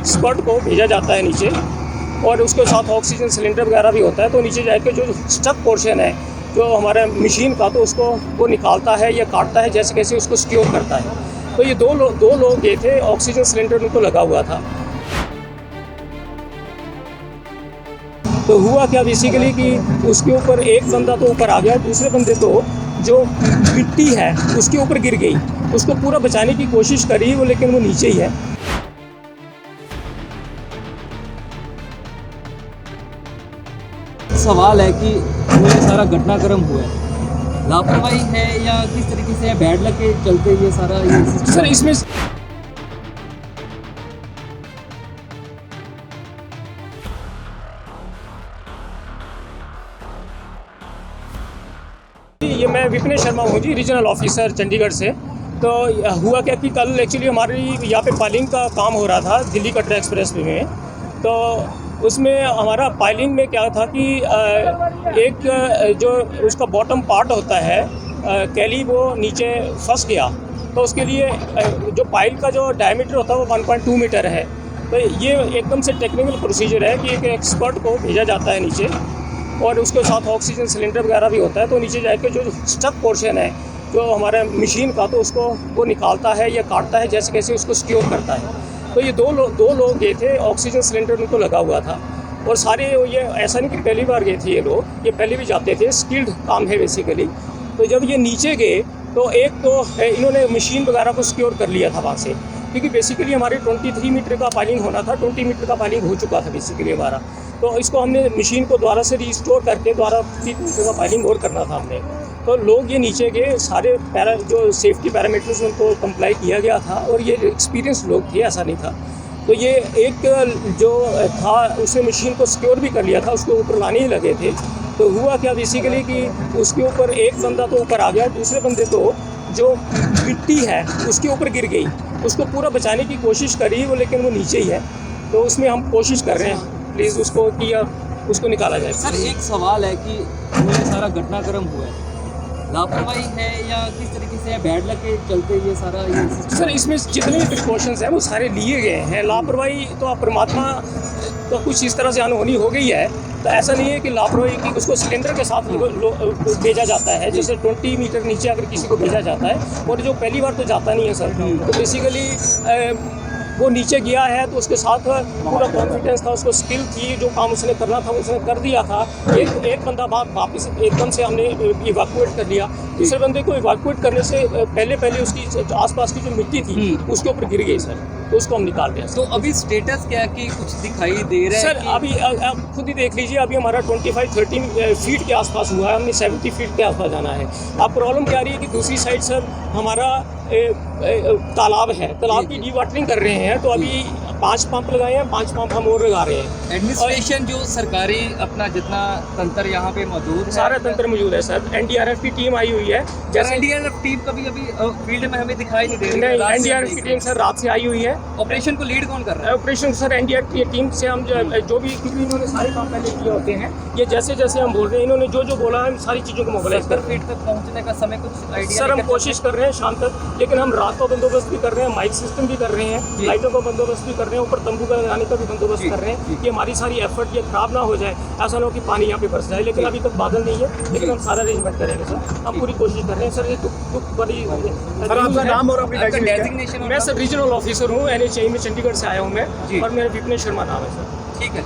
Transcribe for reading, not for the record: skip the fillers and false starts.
Expert को भेजा जाता है नीचे, और उसके साथ ऑक्सीजन सिलेंडर वगैरह भी होता है। तो नीचे जाके जो स्टक पोर्शन है जो हमारे मशीन का, तो उसको वो निकालता है या काटता है, जैसे कैसे उसको सिक्योर करता है। तो ये दो लोग गए थे, ऑक्सीजन सिलेंडर उनको लगा हुआ था। तो हुआ क्या बेसिकली कि उसके ऊपर एक बंदा तो ऊपर आ गया, दूसरे बंदे तो जो मिट्टी है उसके ऊपर गिर गई। उसको पूरा बचाने की कोशिश करी वो, लेकिन वो नीचे ही है। सवाल है कि वो ये सारा घटनाक्रम हुआ है, लापरवाही है या किस तरीके से बैड लक के चलते ये सारा ये सर इसमें ये मैं विपिन शर्मा हूँ जी, रीजनल ऑफिसर चंडीगढ़ से। तो हुआ क्या कि कल एक्चुअली हमारी यहाँ पे पाइलिंग का काम हो रहा था दिल्ली कटरा एक्सप्रेस वे में। तो उसमें हमारा पाइलिंग में क्या था कि एक जो उसका बॉटम पार्ट होता है कैली, वो नीचे फंस गया। तो उसके लिए जो पाइल का जो डायमीटर होता है वो 1.2 मीटर है। तो ये एकदम से टेक्निकल प्रोसीजर है कि एक एक्सपर्ट को भेजा जाता है नीचे, और उसके साथ ऑक्सीजन सिलेंडर वगैरह भी होता है। तो नीचे जाके जो स्टक पोर्शन है जो हमारे मशीन का, तो उसको वो निकालता है या काटता है, जैसे कैसे उसको सिक्योर करता है। तो ये दो लोग गए थे, ऑक्सीजन सिलेंडर उनको लगा हुआ था। और सारे ये ऐसा नहीं कि पहली बार गए थे ये लोग, ये पहले भी जाते थे, स्किल्ड काम है बेसिकली। तो जब ये नीचे गए तो एक तो इन्होंने मशीन वगैरह को सिक्योर कर लिया था वहाँ से, क्योंकि बेसिकली हमारे 23 मीटर का पाइलिंग होना था, 20 मीटर का पाइलिंग हो चुका था बेसिकली हमारा। तो इसको हमने मशीन को दोबारा से रिस्टोर करके दोबारा 30 मीटर का पाइलिंग और करना था हमने। तो लोग ये नीचे गए, सारे जो सेफ्टी पैरामीटर्स उनको कंप्लाई किया गया था, और ये एक्सपीरियंस लोग थे, ऐसा नहीं था। तो ये एक जो था उसने मशीन को सिक्योर भी कर लिया था, उसके ऊपर लाने ही लगे थे। तो हुआ क्या बेसिकली कि उसके ऊपर एक बंदा तो ऊपर आ गया, दूसरे बंदे तो जो मिट्टी है उसके ऊपर गिर गई। उसको पूरा बचाने की कोशिश करी वो, लेकिन वो नीचे ही है। तो उसमें हम कोशिश कर रहे हैं प्लीज़ उसको निकाला जाए। सर एक सवाल है कि वो ये सारा घटनाक्रम हुआ है, लापरवाही है या किस तरीके से बैड लक के चलते ये सारा ये सर इसमें जितने भी प्रिकॉशंस हैं वो सारे लिए गए हैं। लापरवाही तो आप परमात्मा तो कुछ इस तरह से अनहोनी हो गई है। तो ऐसा नहीं है कि लापरवाही की उसको सिलेंडर के साथ भेजा जाता है, जैसे 20 मीटर नीचे अगर किसी को भेजा जाता है, और जो पहली बार तो जाता नहीं है सर। तो बेसिकली वो नीचे गया है तो उसके साथ पूरा कॉन्फिडेंस था, उसको स्किल थी, जो काम उसने करना था उसने कर दिया था। एक बंदा वापस एकदम से हमने इवैक्यूएट कर लिया। दूसरे बंदे को इवैक्यूएट करने से पहले उसकी आसपास की जो मिट्टी थी उसके ऊपर गिर गई सर, तो उसको हम निकाल रहे हैं। तो अभी स्टेटस क्या है कि कुछ दिखाई दे रहा है सर? अभी आप खुद ही देख लीजिए, अभी हमारा 25-30 फीट के आसपास हुआ है, हमने 70 फीट के आसपास जाना है। अब प्रॉब्लम क्या रही है कि दूसरी साइड सर हमारा तालाब है, तालाब की डीवाटरिंग कर रहे हैं। तो अभी 5 पंप लगाए हैं, 5 पंप हम और लगा रहे हैं। एडमिनिस्ट्रेशन जो सरकारी अपना जितना तंत्र यहाँ पे मौजूद है, सारा तंत्र मौजूद है सर। एनडीआरएफ की टीम आई हुई है। जैसे एनडीआरएफ टीम कभी अभी फील्ड में हमें दिखाई नहीं दे रही नहीं, एनडीआरएफ की टीम सर रात से आई हुई है। ऑपरेशन को लीड कौन कर रहा है? ऑपरेशन सर एनडीआरएफ की टीम से हम जो भी, क्योंकि इन्होंने सारे काम पहले किए होते हैं। ये जैसे जैसे हम बोल रहे हैं, इन्होंने जो बोला है हम सारी चीज़ों को मोबिलाइज कर 70 फीट तक पहुँचने का समय कुछ आइडिया सर हम कोशिश कर रहे हैं शाम तक, लेकिन हम रात का बंदोबस्त भी कर रहे हैं, माइक सिस्टम भी कर रहे हैं, लाइटों का बंदोबस्त भी कर रहे हैं, ऊपर तंबू का लगाने का भी बंदोबस्त कर रहे हैं कि हमारी सारी एफर्ट ये खराब ना हो जाए। ऐसा ना हो कि पानी यहाँ पे बरस जाए, लेकिन अभी तक बादल नहीं है, लेकिन हम सारा अरेंजमेंट करेंगे सर। हम पूरी कोशिश कर रहे हैं सर। ये दुख बड़ी। सर आपका नाम और अपनी डेजिग्नेशन? मैं सर रीजनल ऑफिसर हूँ, NHAI में चंडीगढ़ से आया हूँ मैं, और मेरा विपिन शर्मा नाम है सर। ठीक है।